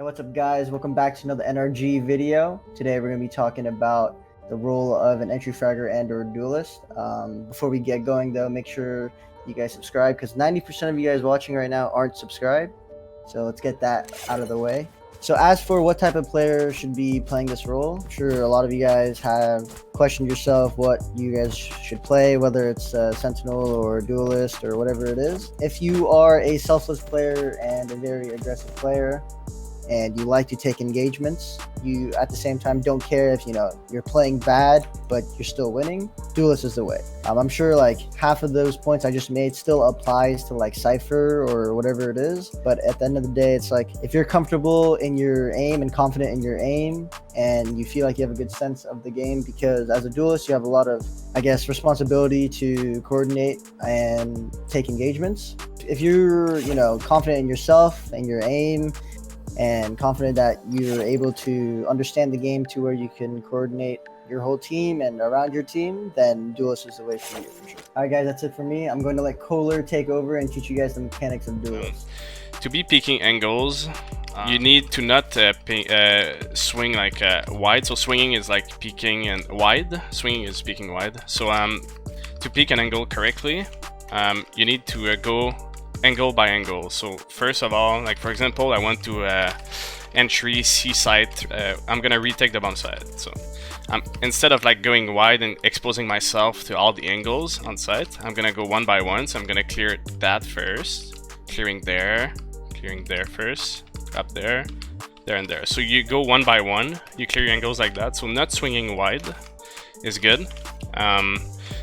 Hey, what's up guys? Welcome back to another NRG video. Today we're going to be talking about the role of an entry fragger and or duelist. Before we get going though, make sure you guys subscribe because 90% of you guys watching right now aren't subscribed. So let's get that out of the way. So as for what type of player should be playing this role, I'm sure a lot of you guys have questioned yourself what you guys should play, whether it's Sentinel or Duelist or whatever it is. If you are a selfless player and a very aggressive player, and you like to take engagements, you at the same time don't care if you're playing bad but you're still winning, Duelist is the way. I'm sure like half of those points I just made still applies to like Cypher or whatever it is, but at the end of the day it's like if you're comfortable in your aim and confident in your aim and you feel like you have a good sense of the game, because as a duelist you have a lot of, I guess, responsibility to coordinate and take engagements. If you're confident in yourself and your aim and confident that you're able to understand the game to where you can coordinate your whole team and around your team, then Duelist is the way for you for sure. All right guys, that's it for me. I'm going to let Kohler take over and teach you guys the mechanics of Duelist. To be peeking angles, you need to not swing like wide. So swinging is like peeking, and wide, swinging is peeking wide. So to peek an angle correctly, you need to go angle by angle. So first of all, like for example, I want to entry C site, I'm gonna retake the bomb site. So instead of like going wide and exposing myself to all the angles on site, I'm gonna go one by one. So I'm gonna clear that first, clearing there first, up there, there and there. So you go one by one, you clear your angles like that. So not swinging wide is good.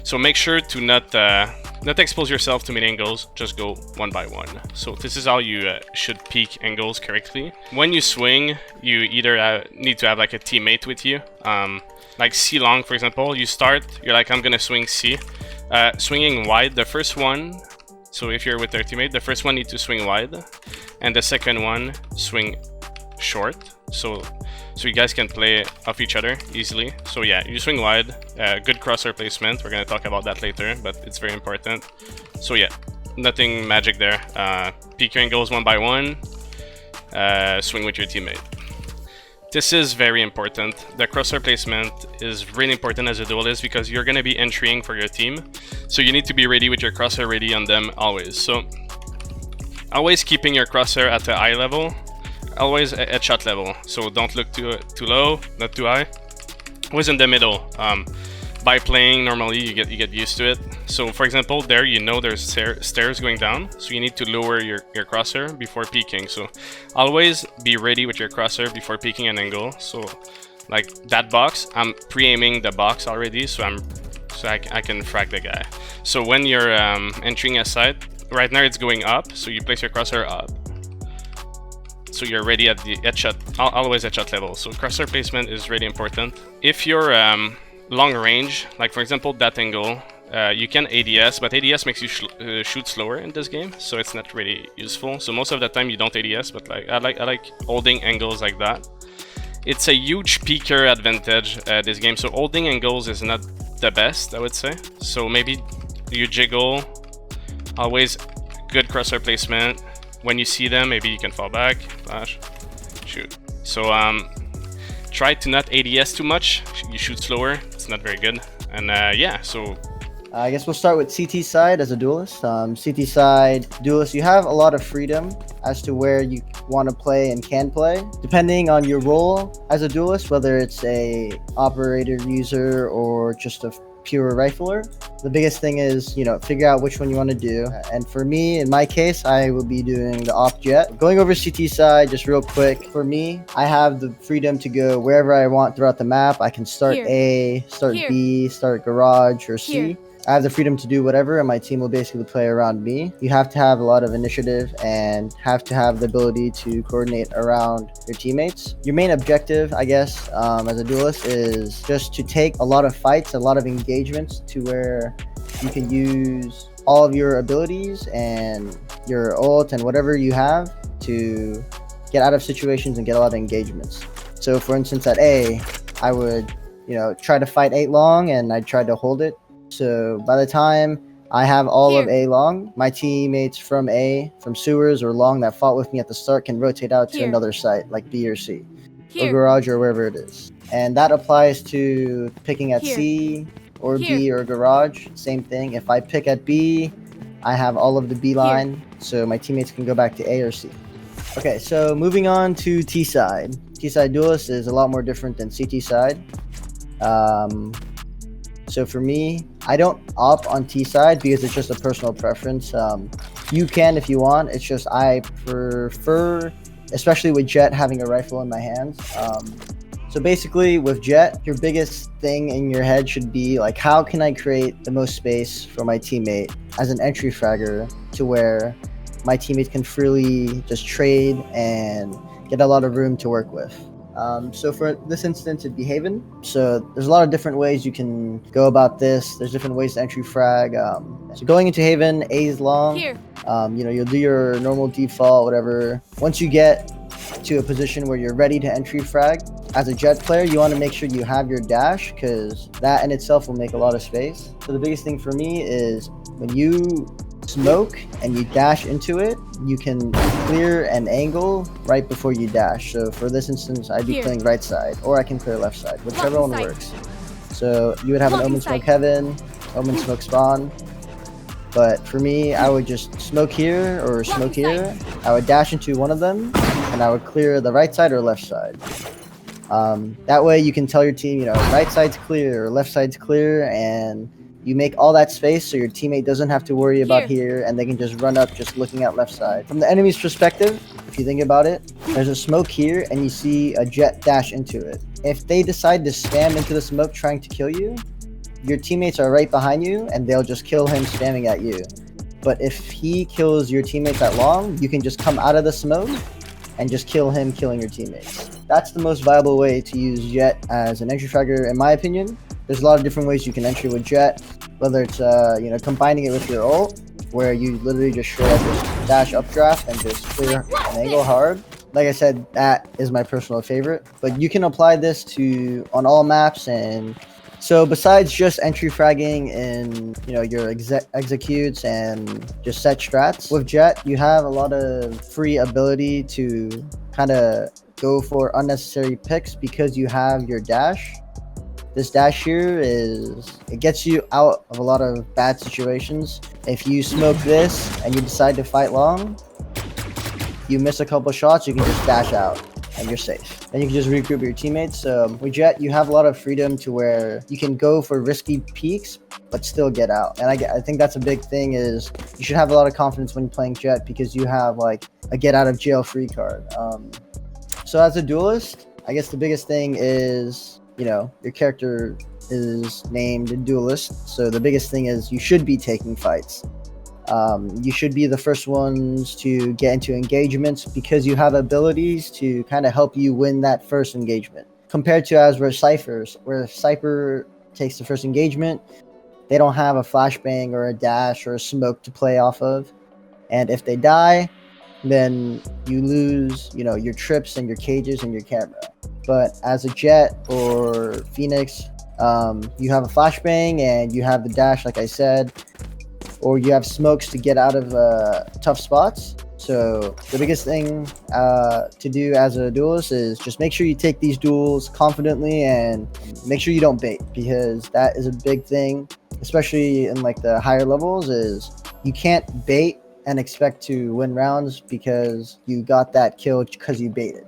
So make sure to not expose yourself to many angles, just go one by one. So this is how you should peek angles correctly. When you swing, you either need to have like a teammate with you. Like C long, for example, you start, you're like, I'm gonna swing C. Swinging wide, the first one, so if you're with their teammate, the first one needs to swing wide, and the second one swing short. So you guys can play off each other easily. So yeah, you swing wide, good crosshair placement. We're gonna talk about that later, but it's very important. So yeah, nothing magic there. Peek your angles one by one, swing with your teammate. This is very important. The crosshair placement is really important as a duelist because you're gonna be entering for your team. So you need to be ready with your crosshair ready on them always. So always keeping your crosshair at a high level. Always at shot level, so don't look too low, not too high. Always in the middle. By playing normally, you get used to it. So for example, there there's stairs going down, so you need to lower your crosshair before peeking. So always be ready with your crosshair before peeking an angle. So like that box, I'm pre-aiming the box already, so I can frag the guy. So when you're entering a site, right now it's going up, so you place your crosshair up. So you're ready at the headshot, always at shot level. So crosshair placement is really important. If you're long range, like for example that angle, you can ADS, but ADS makes you shoot slower in this game, so it's not really useful. So most of the time you don't ADS, but like I like holding angles like that. It's a huge peeker advantage this game. So holding angles is not the best, I would say. So maybe you jiggle, always good crosshair placement. When you see them, maybe you can fall back, flash, shoot. So try to not ADS too much. You shoot slower. It's not very good. And yeah, so I guess we'll start with CT side as a duelist. CT side duelist, you have a lot of freedom as to where you want to play and can play, depending on your role as a duelist, whether it's a operator user or just a pure rifler. The biggest thing is, figure out which one you want to do. And for me, in my case, I will be doing the op jet. Going over CT side, just real quick. For me, I have the freedom to go wherever I want throughout the map. I can start Here. A, start Here. B, start garage, or C. Here. I have the freedom to do whatever, and my team will basically play around me. You have to have a lot of initiative and have to have the ability to coordinate around your teammates. Your main objective, I guess, as a duelist is just to take a lot of fights, a lot of engagements to where you can use all of your abilities and your ult and whatever you have to get out of situations and get a lot of engagements. So for instance, at A, I would, try to fight 8 long and I tried to hold it. So by the time I have all of A long. My teammates from A, from sewers or long that fought with me at the start can rotate out to another site like B or C or garage or wherever it is. And that applies to picking at C or B or garage. Same thing. If I pick at B, I have all of the B line, so my teammates can go back to A or C. Okay, so moving on to T side. T side duelist is a lot more different than CT side. So for me, I don't opt on T side because it's just a personal preference. You can if you want. It's just I prefer, especially with Jet, having a rifle in my hands. So basically with Jet, your biggest thing in your head should be like, how can I create the most space for my teammate as an entry fragger to where my teammates can freely just trade and get a lot of room to work with. So for this instance, it'd be Haven. So there's a lot of different ways you can go about this. There's different ways to entry frag. So going into Haven, A is long. You'll do your normal default, whatever. Once you get to a position where you're ready to entry frag, as a Jet player, you want to make sure you have your dash because that in itself will make a lot of space. So the biggest thing for me is when you smoke and you dash into it, you can clear an angle right before you dash. So for this instance, I'd be playing right side, or I can clear left side, whichever one works. So you would have an Omen smoke heaven, Omen smoke spawn. But for me, I would just smoke here or smoke here. I would dash into one of them, and I would clear the right side or left side. That way you can tell your team, right side's clear or left side's clear, and you make all that space so your teammate doesn't have to worry about here, and they can just run up just looking at left side. From the enemy's perspective, if you think about it, there's a smoke here and you see a Jet dash into it. If they decide to spam into the smoke trying to kill you, your teammates are right behind you and they'll just kill him spamming at you. But if he kills your teammates at long, you can just come out of the smoke and just kill him killing your teammates. That's the most viable way to use Jet as an entry fragger, in my opinion. There's a lot of different ways you can enter with Jet, whether it's combining it with your ult, where you literally just straight up just dash updraft and just clear an angle hard. Like I said, that is my personal favorite. But you can apply this on all maps, and so besides just entry fragging in your executes and just set strats, with Jet you have a lot of free ability to kind of go for unnecessary picks because you have your dash. This dash here it gets you out of a lot of bad situations. If you smoke this and you decide to fight long, you miss a couple shots, you can just dash out and you're safe. Then you can just regroup with your teammates. With Jet, you have a lot of freedom to where you can go for risky peaks but still get out. And I think that's a big thing, is you should have a lot of confidence when you're playing Jet because you have like a get out of jail free card. So as a duelist, I guess the biggest thing is your character is named Duelist, so the biggest thing is you should be taking fights. You should be the first ones to get into engagements because you have abilities to kind of help you win that first engagement. Compared to where Cypher takes the first engagement, they don't have a flashbang or a dash or a smoke to play off of. And if they die, then you lose, your trips and your cages and your camera. But as a Jet or Phoenix, you have a flashbang and you have the dash, like I said, or you have smokes to get out of tough spots. So the biggest thing to do as a duelist is just make sure you take these duels confidently and make sure you don't bait, because that is a big thing, especially in like the higher levels, is you can't bait and expect to win rounds because you got that kill because you baited.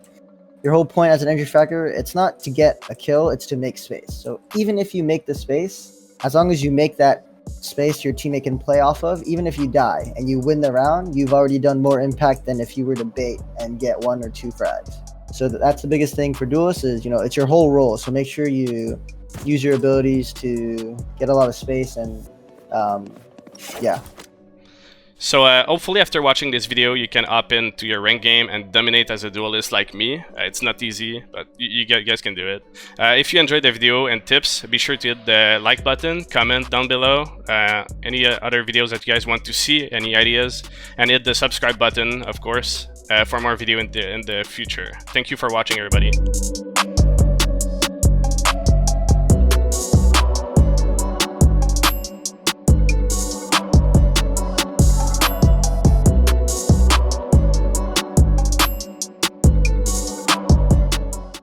Your whole point as an entry fragger, it's not to get a kill, it's to make space. So even if you make the space, as long as you make that space your teammate can play off of, even if you die and you win the round, you've already done more impact than if you were to bait and get 1 or 2 frags. So that's the biggest thing for duelists is, it's your whole role. So make sure you use your abilities to get a lot of space and yeah. So hopefully after watching this video, you can hop into your ranked game and dominate as a duelist like me. It's not easy, but you guys can do it. If you enjoyed the video and tips, be sure to hit the like button, comment down below any other videos that you guys want to see, any ideas, and hit the subscribe button, of course, for more video in the future. Thank you for watching, everybody.